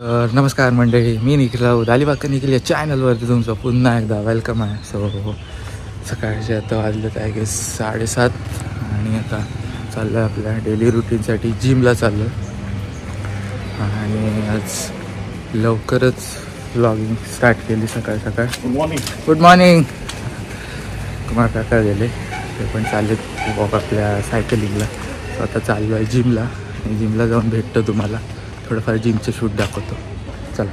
नमस्कार मंडळी, मी निखिल राऊत अलिबाग निखिल या चॅनलवरती तुमचं पुन्हा एकदा वेलकम आहे. सकाळचे आता वाजलेत आहे की 7:30 आणि आता चाललं आहे आपल्या डेली रुटीनसाठी जिमला चाललो आणि आज लवकरच व्लॉगिंग स्टार्ट केली सकाळ. Good morning. कुमार काका गेले, ते पण चाललेत वॉक आपल्या सायकलिंगला. आता चाललो आहे जिमला आणि जिमला जाऊन भेटतो तुम्हाला, थोडंफार जिमचं शूट दाखवतो. चला.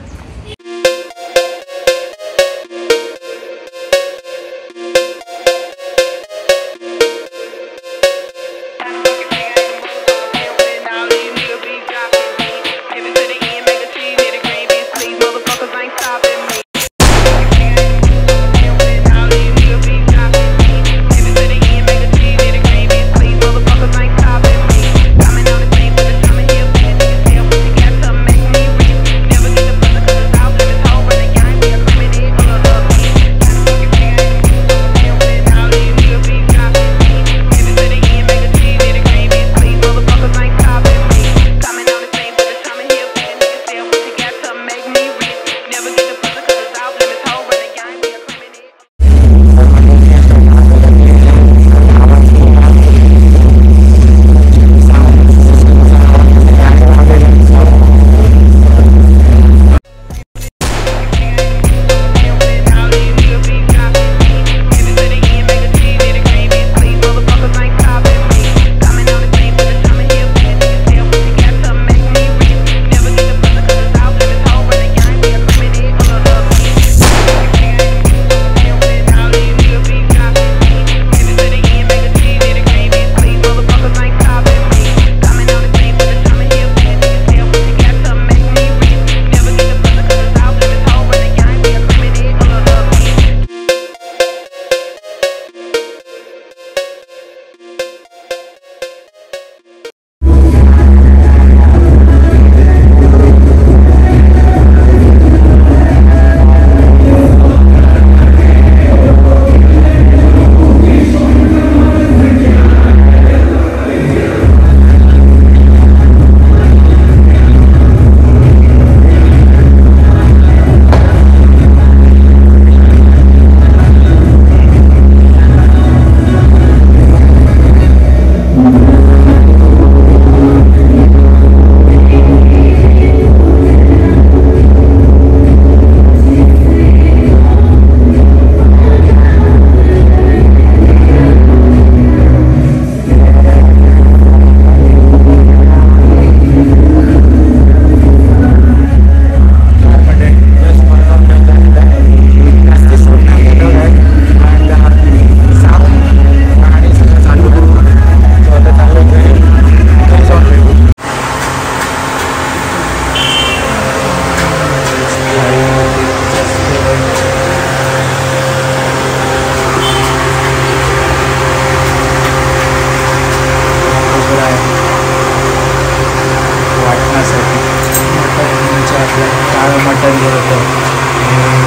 मटन घेत होतं,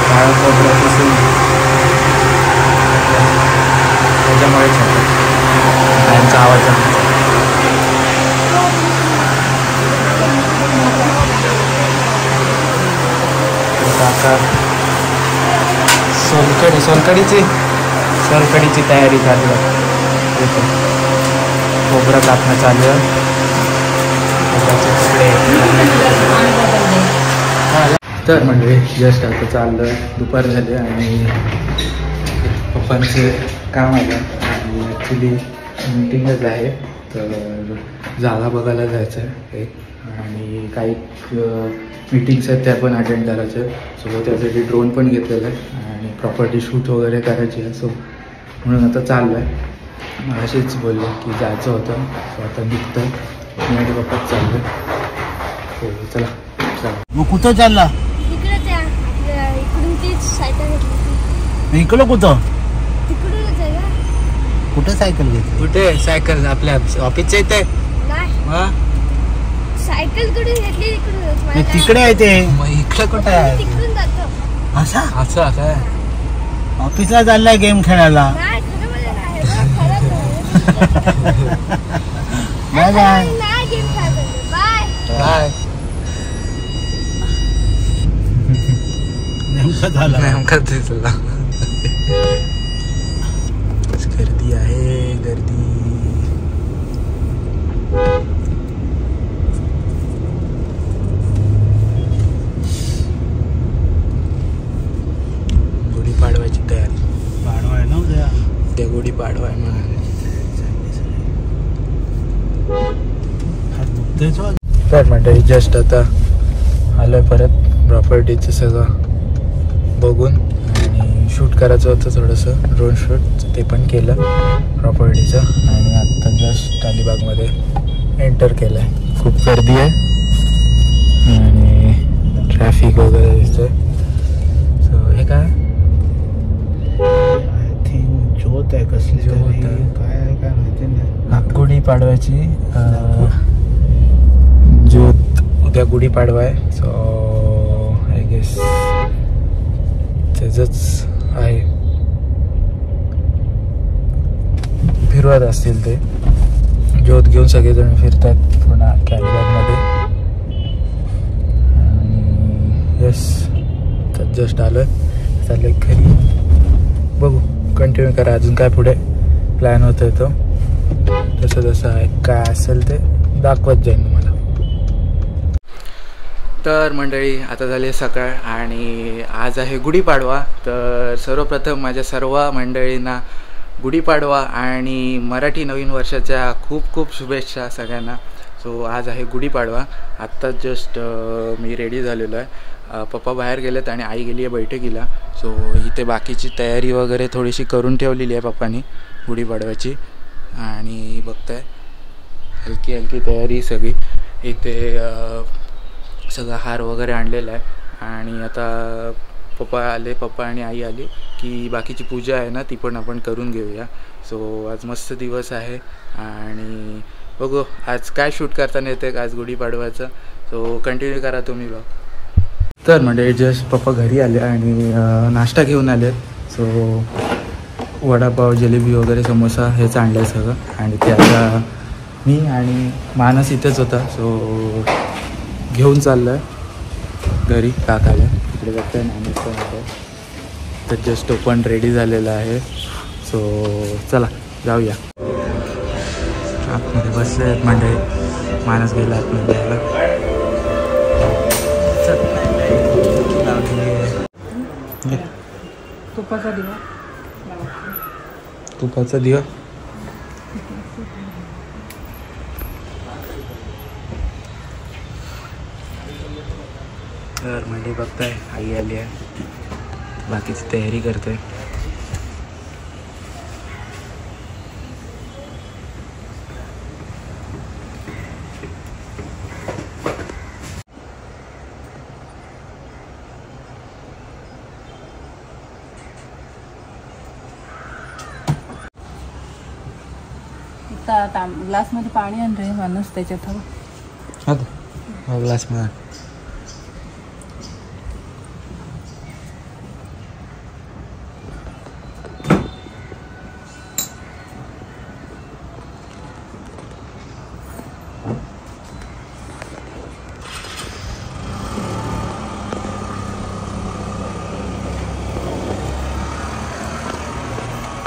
काळं खोबरं किसून त्याच्यामुळे त्यांचा आवाज काका सोलकडीची तयारी चालू आहे. खोबरं कापणं चालू आहे. तर म्हणजे जस्ट आता चाललं, दुपार झाले आणि पप्पांचे काम आलं आणि ॲक्च्युली मीटिंगच आहे. तर जागा बघायला जायचं आहे आणि काही मीटिंग्स आहेत त्या पण अटेंड करायच्या. सो त्यासाठी ड्रोन पण घेतलेलं आहे आणि प्रॉपर्टी शूट वगैरे करायची आहे. सो म्हणून आता चाललं आहे. मला अशीच बोलले की जायचं होतं. सो आता निघतं, मी आणि पप्पाच चाललो. हो चला. मग कुठं चालला? इकडं कुठं? कुठे सायकल घेतली? कुठे सायकल? आपल्या ऑफिसच्या इथे. सायकल कुठे घेतली? तिकडे आहे ते. मग इकडं कुठे आहे? असं काय ऑफिसला चाललाय गेम खेळायला? Bye bye. बाय. नेमका झाला. नेमका दिसला. गर्दी आहे गर्दी. गुढीपाडव्याची तयारी. पाडवा आहे ना उद्या. त्या गुढीपाडवा आहे म्हणून. तर मंडळी जस्ट आता आलोय परत प्रॉपर्टीचं सगळं बघून आणि शूट करायचं होतं थोडंसं ड्रोन शूट ते पण केलं प्रॉपर्टीचं आणि आत्ता जस्ट अलिबागमध्ये एंटर केलं आहे. खूप गर्दी आहे आणि ट्रॅफिक वगैरे दिसतंय. सो हे काय आय थिंक ज्योत आहे कसली ज्योत तरी. आहे. काय आहे काय माहिती नाही. गुढीपाडव्याची ज्योत उद्या गुढीपाडवा आहे. सो आय गेस त्याचंच आहे. फिरवत असतील ते ज्योत घेऊन सगळेजण फिरतात पुन्हा अलिबागमध्ये. आणि येस तर जस्ट आलोय चाललंय घरी. बघू कंटिन्यू करा अजून काय पुढे प्लॅन होतोय तो तसं जसं आहे काय असेल ते दाखवत जाईन तुम्हाला. तर मंडळी आता झाली सकाळ आणि आज आहे गुढीपाडवा. तर सर्वप्रथम माझ्या सर्व मंडळींना गुढीपाडवा आणि मराठी नवीन वर्षाच्या खूप खूप शुभेच्छा सगळ्यांना. सो आज आहे गुढीपाडवा. आत्ताच जस्ट मी रेडी झालेलो आहे. पप्पा बाहेर गेलेत आणि आई गेली आहे बैठकीला. सो इथे बाकीची तयारी वगैरे थोडीशी करून ठेवलेली आहे पप्पांनी गुढीपाडव्याची. आणि बघताय हलकी हलकी तयारी सगळी. इथे सगळा हार वगैरे आणलेला आहे आणि आता पप्पा आणि आई आली की बाकीची पूजा आहे ना ती पण आपण करून घेऊया. सो आज मस्त दिवस आहे आणि बघू आज काय शूट करताना येते आज गुढीपाडव्याचं. सो कंटिन्यू करा तुम्ही बघ. तर म्हणजे जस्ट पप्पा घरी आले आणि नाश्ता घेऊन आले. सो वडापाव जिलेबी वगैरे समोसा हेच आणलं आहे सगळं आणि ते आता मी आणि मानस इथेच होता. सो घेऊन चाललं आहे घरी काकाला. तिकडे बघताय मानस पण होतं. तर जस्ट तो पण रेडी झालेला आहे. सो चला जाऊया. आतमध्ये बसले आहेत मंडळी. मानस गेला आतमध्ये यायला. तुपाचा दिवा. तुपाचा दिवा. तर मंडळी बघताय आई आली आहे. बाकीची तयारी करते. ग्लासमध्ये पाणी आण रे माणूस त्याच्यात. हो ग्लास मध्ये.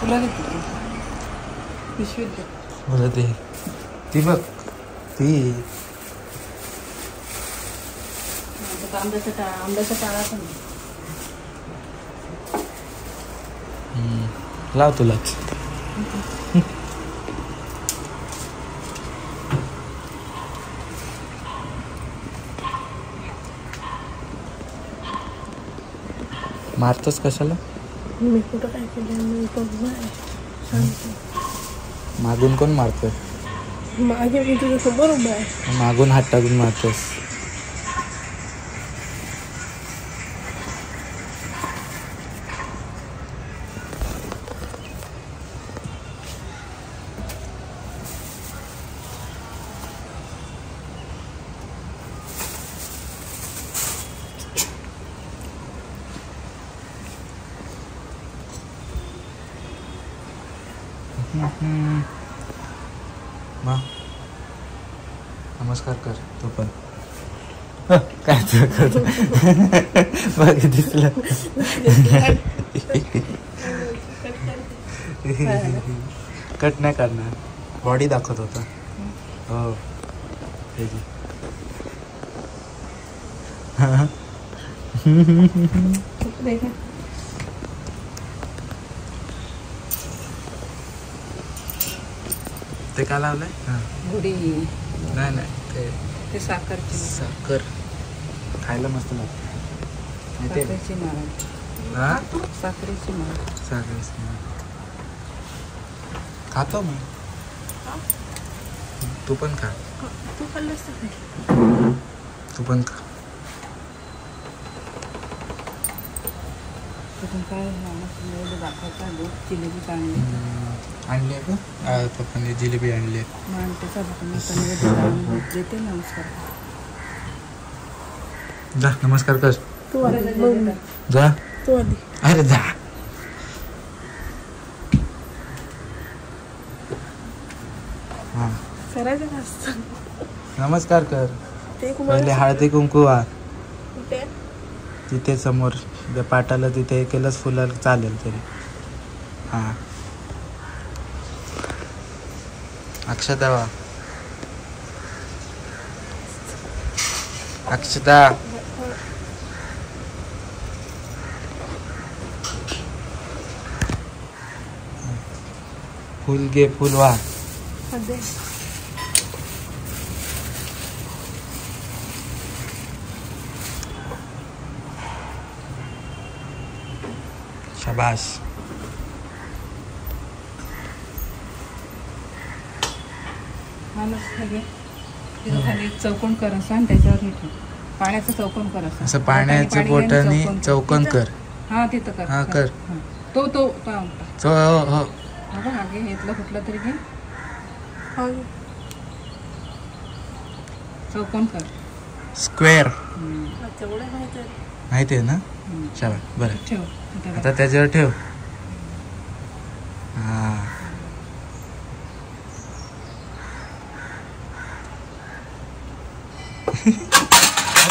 तुला घेतली पिशवीत दे. मला ते ती बघ ती आंब्याचा टाळा पण लाव तुलाच. मारतोस कशाला. मी कुठं काय केलं. मागून कोण मारतोय. मागे मी तुझ्या समोर उभा आहे. मागून हात टाकून मारतोस. मा नमस्कार कर तू पण. काय दाखवतो बघ दिसलं कट नाही करणार बॉडी दाखवत होता हो ते काय लावलंय गुढी नाही नाही ते साखरची साखर खायला मस्त लागतं माहिती आहे साखरेची माळ हा साखरेची माळ साखर खातो मी तू पण खा तू खाल्लंस तर तू पण खा काय दाखवायचा दूध जिलेबी चांगली आणली आहे का पप्पाने जिलेबी आणली आहे मानतेचा पनीर देते नमस्कार जा नमस्कार कर तू आधी जा तू आधी अरे जा हां करायचं का असतं नमस्कार कर ते पहिले हळदी कुंकू आ कुठे तिथे समोर त्या पाटाला तिथे केलंच फुलं चालेल तरी हां अक्षता वा अक्षता फुल घे फुल वा शाबाश तिथं खाली चौकोन कर असं आणि त्याच्यावर हे ठेव पाण्याचं चौकोन कर असं पाण्याच्या बोटाने चौकोन कर हा तिथं कर हा कर हा. तो तो तो हो हो बघा मागे घेतलं कुठलं तरी घे चौकोन कर स्क्वेअर तेवढं माहिती आहे ना शाबाश बरं ठेव आता त्याच्यावर ठेव हा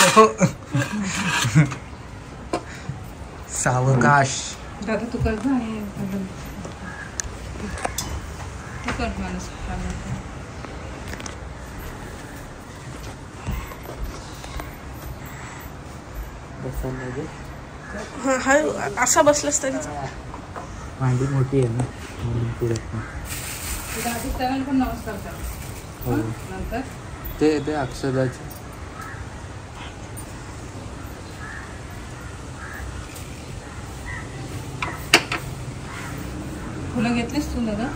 हो सावकाश दादा तू कर जा आणि तू कर माणूस हा असा बसलास तरी मांडी मोठी आहे ना म्हणून पुढे पण नमस्कार कर नंतर ते अक्षदाचे फुलं घेतलीस तू दादा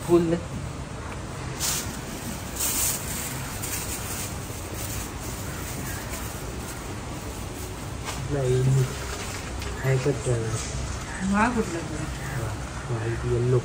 फुल हा कुठला व्हाईट येल्लो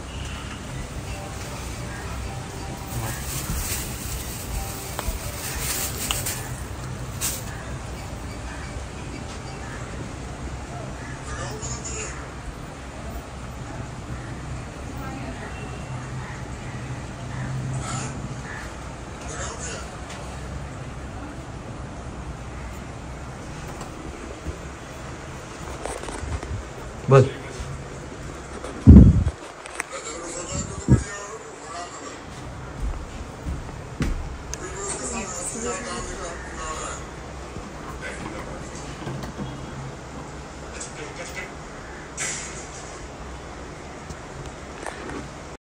बोल